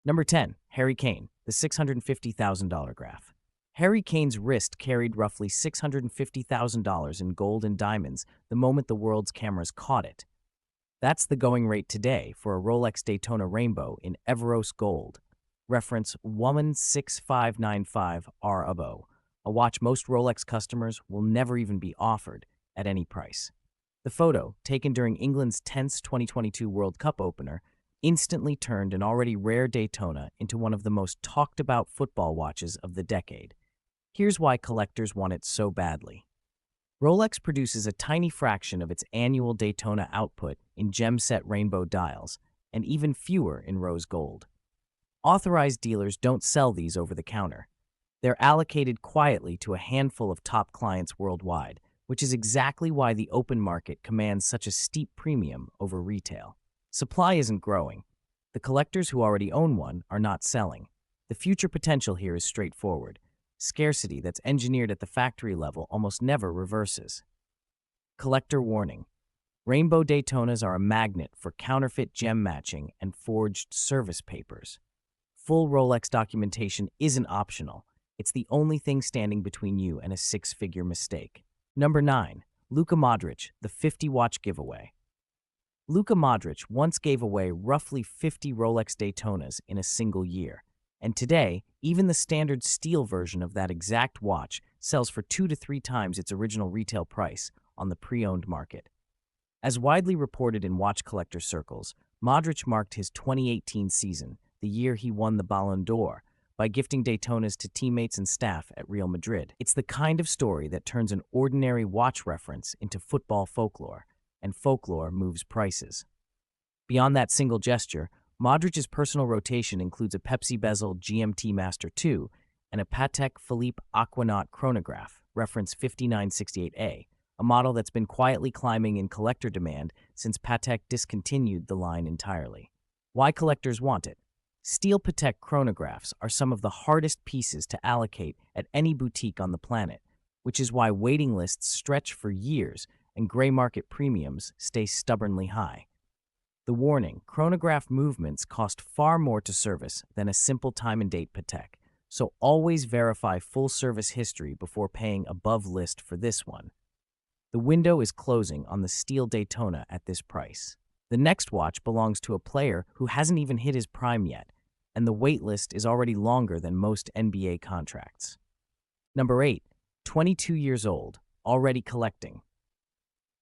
Number 10, Harry Kane, the $650,000 graph. Harry Kane's wrist carried roughly $650,000 in gold and diamonds the moment the world's cameras caught it. That's the going rate today for a Rolex Daytona Rainbow in Everose Gold. Reference woman6595R a watch most Rolex customers will never even be offered at any price. The photo, taken during England's tense 2022 World Cup opener, instantly turned an already rare Daytona into one of the most talked-about football watches of the decade. Here's why collectors want it so badly. Rolex produces a tiny fraction of its annual Daytona output in gem-set rainbow dials, and even fewer in rose gold. Authorized dealers don't sell these over the counter. They're allocated quietly to a handful of top clients worldwide, which is exactly why the open market commands such a steep premium over retail. Supply isn't growing. The collectors who already own one are not selling. The future potential here is straightforward. Scarcity that's engineered at the factory level almost never reverses. Collector warning. Rainbow Daytonas are a magnet for counterfeit gem matching and forged service papers. Full Rolex documentation isn't optional. It's the only thing standing between you and a six-figure mistake. Number 9. Luka Modric, the 50-watch giveaway. Luka Modric once gave away roughly 50 Rolex Daytonas in a single year. And today, even the standard steel version of that exact watch sells for 2 to 3 times its original retail price on the pre-owned market. As widely reported in watch collector circles, Modric marked his 2018 season, the year he won the Ballon d'Or, by gifting Daytonas to teammates and staff at Real Madrid. It's the kind of story that turns an ordinary watch reference into football folklore, and folklore moves prices. Beyond that single gesture, Modric's personal rotation includes a Pepsi bezel GMT Master 2 and a Patek Philippe Aquanaut chronograph, reference 5968A, a model that's been quietly climbing in collector demand since Patek discontinued the line entirely. Why collectors want it? Steel Patek chronographs are some of the hardest pieces to allocate at any boutique on the planet, which is why waiting lists stretch for years and gray market premiums stay stubbornly high. The warning, chronograph movements cost far more to service than a simple time and date Patek, so always verify full service history before paying above list for this one. The window is closing on the steel Daytona at this price. The next watch belongs to a player who hasn't even hit his prime yet, and the wait list is already longer than most NBA contracts. Number 8, 22 years old, already collecting.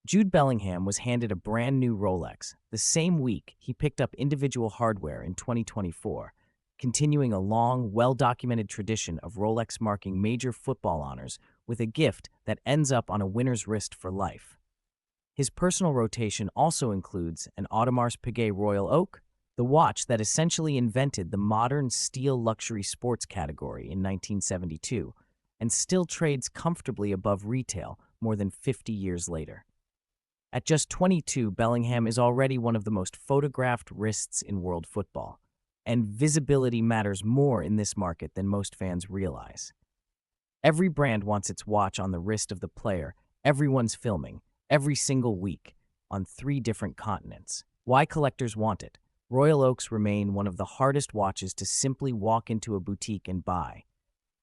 Jude Bellingham was handed a brand new Rolex the same week he picked up individual hardware in 2024, continuing a long, well-documented tradition of Rolex marking major football honors with a gift that ends up on a winner's wrist for life. His personal rotation also includes an Audemars Piguet Royal Oak, the watch that essentially invented the modern steel luxury sports category in 1972, and still trades comfortably above retail more than 50 years later. At just 22, Bellingham is already one of the most photographed wrists in world football, and visibility matters more in this market than most fans realize. Every brand wants its watch on the wrist of the player everyone's filming, every single week, on 3 different continents. Why collectors want it? Royal Oaks remain one of the hardest watches to simply walk into a boutique and buy.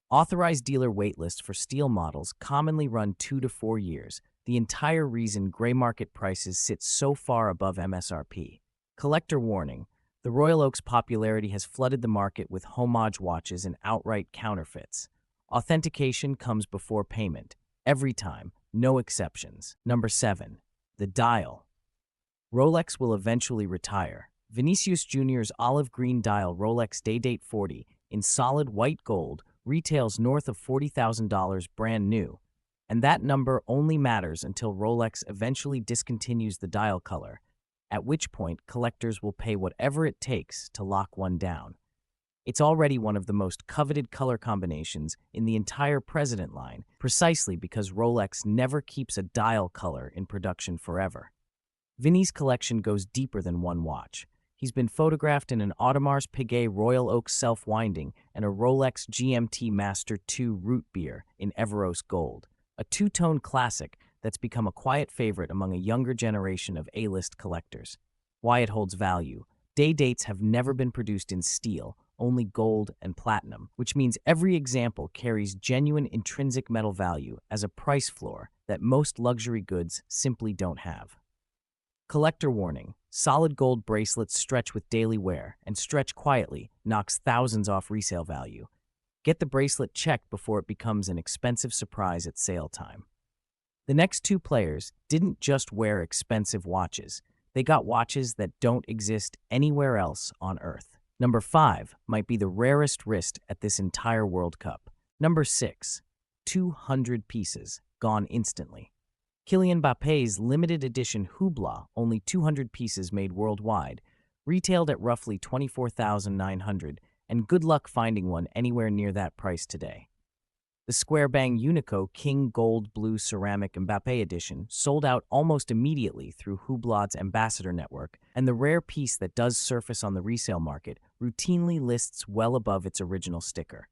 Authorized dealer waitlists for steel models commonly run 2 to 4 years, the entire reason gray market prices sit so far above MSRP. Collector warning, the Royal Oak's popularity has flooded the market with homage watches and outright counterfeits. Authentication comes before payment, every time, no exceptions. Number 7, the dial. Rolex will eventually retire. Vinicius Jr.'s olive green dial Rolex Day-Date 40 in solid white gold retails north of $40,000 brand new, and that number only matters until Rolex eventually discontinues the dial color, at which point collectors will pay whatever it takes to lock one down. It's already one of the most coveted color combinations in the entire President line, precisely because Rolex never keeps a dial color in production forever. Vinny's collection goes deeper than one watch. He's been photographed in an Audemars Piguet Royal Oak self-winding and a Rolex GMT Master 2 root beer in Everose Gold, a two-tone classic that's become a quiet favorite among a younger generation of A-list collectors. Why it holds value. Day dates have never been produced in steel, only gold and platinum, which means every example carries genuine intrinsic metal value as a price floor that most luxury goods simply don't have. Collector warning: solid gold bracelets stretch with daily wear and stretch quietly knocks thousands off resale value. Get the bracelet checked before it becomes an expensive surprise at sale time. The next two players didn't just wear expensive watches. They got watches that don't exist anywhere else on Earth. Number 5 might be the rarest wrist at this entire World Cup. Number 6, 200 pieces, gone instantly. Kylian Mbappe's limited edition Hublot, only 200 pieces made worldwide, retailed at roughly $24,900, and good luck finding one anywhere near that price today. The Square Bang Unico King Gold Blue Ceramic Mbappé Edition sold out almost immediately through Hublot's ambassador network, and the rare piece that does surface on the resale market routinely lists well above its original sticker.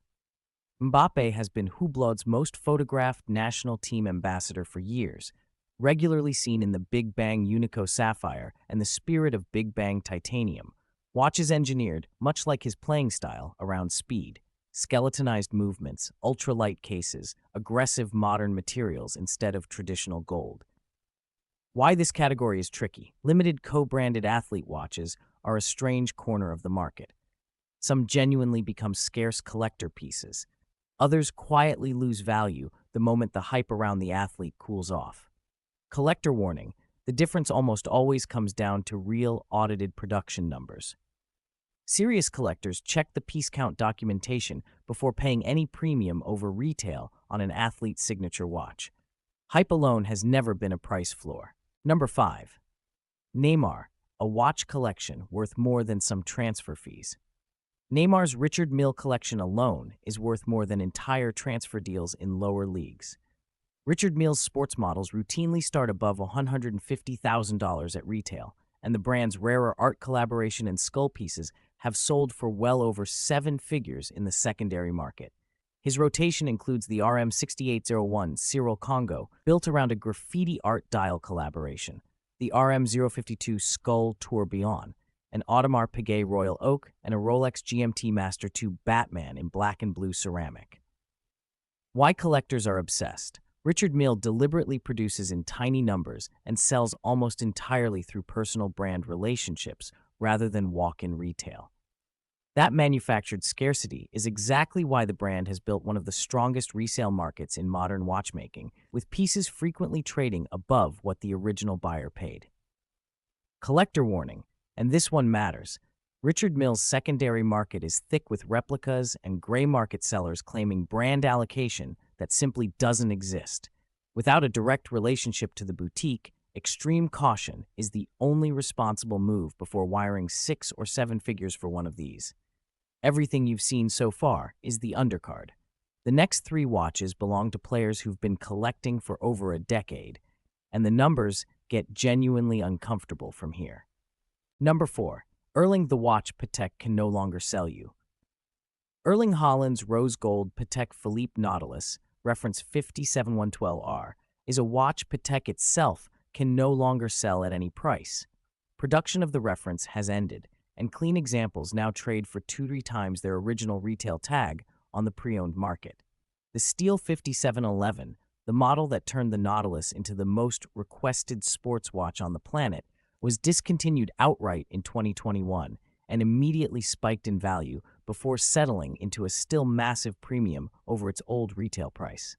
Mbappé has been Hublot's most photographed national team ambassador for years, regularly seen in the Big Bang Unico Sapphire and the Spirit of Big Bang Titanium. Watches engineered, much like his playing style, around speed. Skeletonized movements, ultralight cases, aggressive modern materials instead of traditional gold. Why this category is tricky: limited co-branded athlete watches are a strange corner of the market. Some genuinely become scarce collector pieces. Others quietly lose value the moment the hype around the athlete cools off. Collector warning: the difference almost always comes down to real audited production numbers. Serious collectors check the piece count documentation before paying any premium over retail on an athlete's signature watch. Hype alone has never been a price floor. Number 5. Neymar, a watch collection worth more than some transfer fees. Neymar's Richard Mille collection alone is worth more than entire transfer deals in lower leagues. Richard Mille's sports models routinely start above $150,000 at retail, and the brand's rarer art collaboration and skull pieces have sold for well over 7 figures in the secondary market. His rotation includes the RM6801 Cyril Congo, built around a graffiti art dial collaboration, the RM052 Skull Tourbillon, an Audemars Piguet Royal Oak, and a Rolex GMT Master 2 Batman in black and blue ceramic. Why collectors are obsessed? Richard Mille deliberately produces in tiny numbers and sells almost entirely through personal brand relationships rather than walk-in retail. That manufactured scarcity is exactly why the brand has built one of the strongest resale markets in modern watchmaking, with pieces frequently trading above what the original buyer paid. Collector warning, and this one matters: Richard Mille's secondary market is thick with replicas and gray market sellers claiming brand allocation that simply doesn't exist. Without a direct relationship to the boutique, extreme caution is the only responsible move before wiring 6 or 7 figures for one of these. Everything you've seen so far is the undercard. The next 3 watches belong to players who've been collecting for over a decade, and the numbers get genuinely uncomfortable from here. Number 4. Erling the watch Patek can no longer sell you. Erling Haaland's rose gold Patek Philippe Nautilus, reference 57112R, is a watch Patek itself can no longer sell at any price. Production of the reference has ended, and clean examples now trade for 2-3 times their original retail tag on the pre-owned market. The Steel 5711, the model that turned the Nautilus into the most requested sports watch on the planet, was discontinued outright in 2021 and immediately spiked in value before settling into a still massive premium over its old retail price.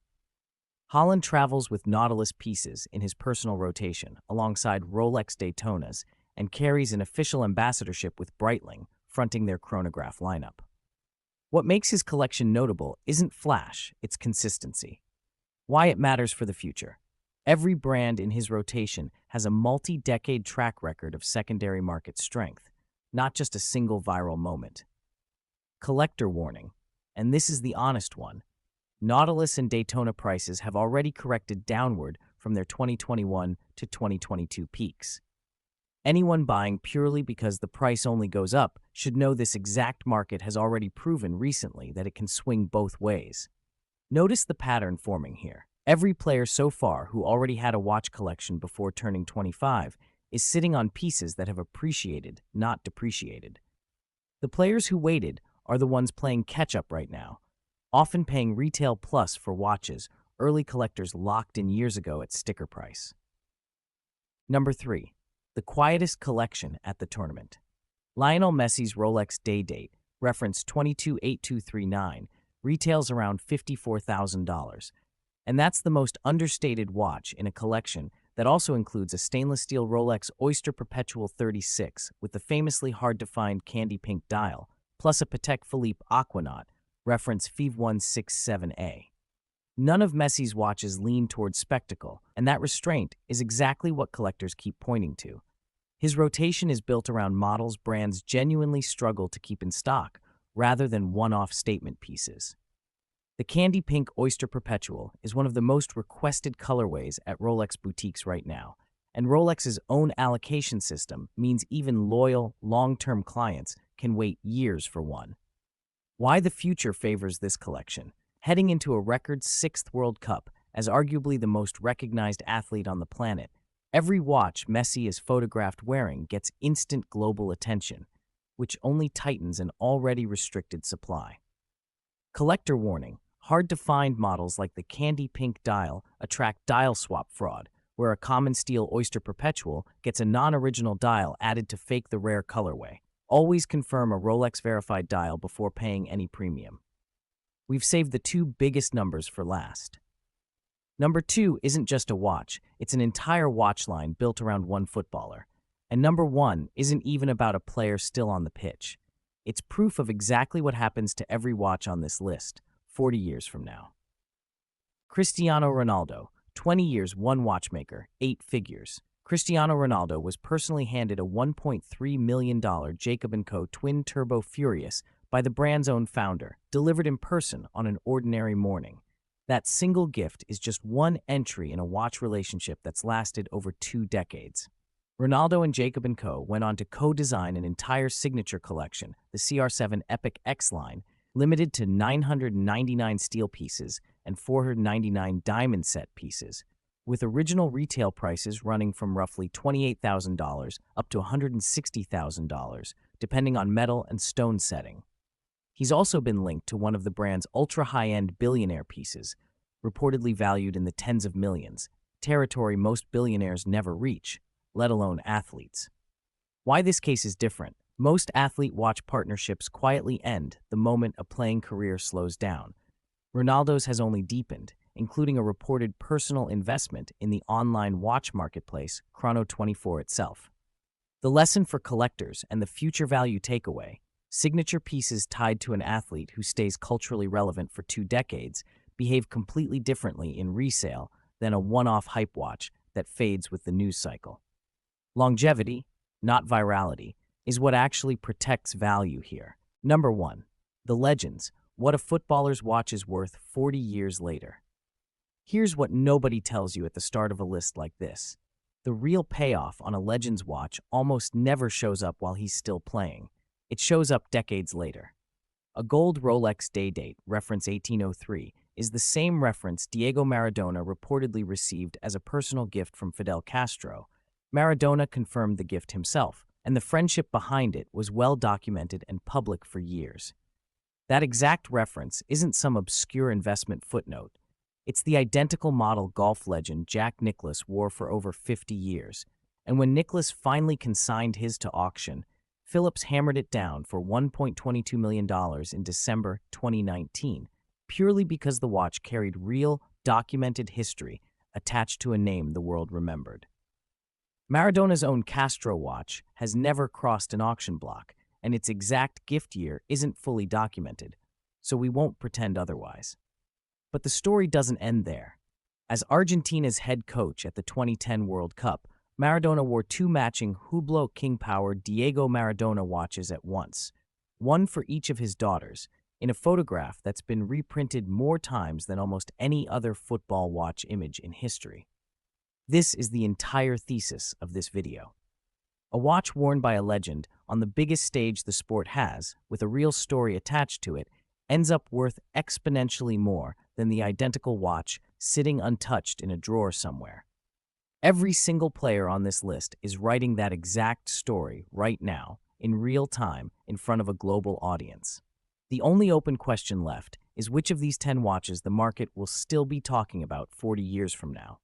Haaland travels with Nautilus pieces in his personal rotation alongside Rolex Daytonas and carries an official ambassadorship with Breitling, fronting their chronograph lineup. What makes his collection notable isn't flash, it's consistency. Why it matters for the future. Every brand in his rotation has a multi-decade track record of secondary market strength, not just a single viral moment. Collector warning, and this is the honest one: Nautilus and Daytona prices have already corrected downward from their 2021 to 2022 peaks. Anyone buying purely because the price only goes up should know this exact market has already proven recently that it can swing both ways. Notice the pattern forming here. Every player so far who already had a watch collection before turning 25 is sitting on pieces that have appreciated, not depreciated. The players who waited are the ones playing catch-up right now, often paying retail plus for watches early collectors locked in years ago at sticker price. Number 3. The quietest collection at the tournament. Lionel Messi's Rolex Day Date, reference 228239, retails around $54,000. And that's the most understated watch in a collection that also includes a stainless steel Rolex Oyster Perpetual 36 with the famously hard-to-find candy pink dial, plus a Patek Philippe Aquanaut, reference FIV167A. None of Messi's watches lean towards spectacle, and that restraint is exactly what collectors keep pointing to. His rotation is built around models brands genuinely struggle to keep in stock, rather than one-off statement pieces. The candy pink Oyster Perpetual is one of the most requested colorways at Rolex boutiques right now, and Rolex's own allocation system means even loyal, long-term clients can wait years for one. Why the future favors this collection? Heading into a record 6th World Cup as arguably the most recognized athlete on the planet, every watch Messi is photographed wearing gets instant global attention, which only tightens an already restricted supply. Collector warning: hard-to-find models like the candy pink dial attract dial swap fraud, where a common steel Oyster Perpetual gets a non-original dial added to fake the rare colorway. Always confirm a Rolex-verified dial before paying any premium. We've saved the 2 biggest numbers for last. Number 2 isn't just a watch, it's an entire watch line built around one footballer. And number 1 isn't even about a player still on the pitch. It's proof of exactly what happens to every watch on this list, 40 years from now. Cristiano Ronaldo, 20 years, one watchmaker, 8 figures. Cristiano Ronaldo was personally handed a $1.3 million Jacob & Co. Twin Turbo Furious by the brand's own founder, delivered in person on an ordinary morning. That single gift is just one entry in a watch relationship that's lasted over 2 decades. Ronaldo and Jacob & Co. went on to co-design an entire signature collection, the CR7 Epic X line, limited to 999 steel pieces and 499 diamond set pieces, with original retail prices running from roughly $28,000 up to $160,000, depending on metal and stone setting. He's also been linked to one of the brand's ultra-high-end billionaire pieces, reportedly valued in the tens of millions, territory most billionaires never reach, let alone athletes. Why this case is different: most athlete watch partnerships quietly end the moment a playing career slows down. Ronaldo's has only deepened, including a reported personal investment in the online watch marketplace Chrono24 itself. The lesson for collectors and the future value takeaway: signature pieces tied to an athlete who stays culturally relevant for 2 decades behave completely differently in resale than a one-off hype watch that fades with the news cycle. Longevity, not virality, is what actually protects value here. Number 1. The legends: what a footballer's watch is worth 40 years later. Here's what nobody tells you at the start of a list like this: the real payoff on a legend's watch almost never shows up while he's still playing. It shows up decades later. A gold Rolex Day Date, reference 1803, is the same reference Diego Maradona reportedly received as a personal gift from Fidel Castro. Maradona confirmed the gift himself, and the friendship behind it was well documented and public for years. That exact reference isn't some obscure investment footnote. It's the identical model golf legend Jack Nicklaus wore for over 50 years, and when Nicklaus finally consigned his to auction, Phillips hammered it down for $1.22 million in December 2019, purely because the watch carried real, documented history attached to a name the world remembered. Maradona's own Castro watch has never crossed an auction block, and its exact gift year isn't fully documented, so we won't pretend otherwise. But the story doesn't end there. As Argentina's head coach at the 2010 World Cup, Maradona wore 2 matching Hublot King Power Diego Maradona watches at once, one for each of his daughters, in a photograph that's been reprinted more times than almost any other football watch image in history. This is the entire thesis of this video. A watch worn by a legend on the biggest stage the sport has, with a real story attached to it, ends up worth exponentially more than the identical watch sitting untouched in a drawer somewhere. Every single player on this list is writing that exact story right now, in real time, in front of a global audience. The only open question left is which of these 10 watches the market will still be talking about 40 years from now.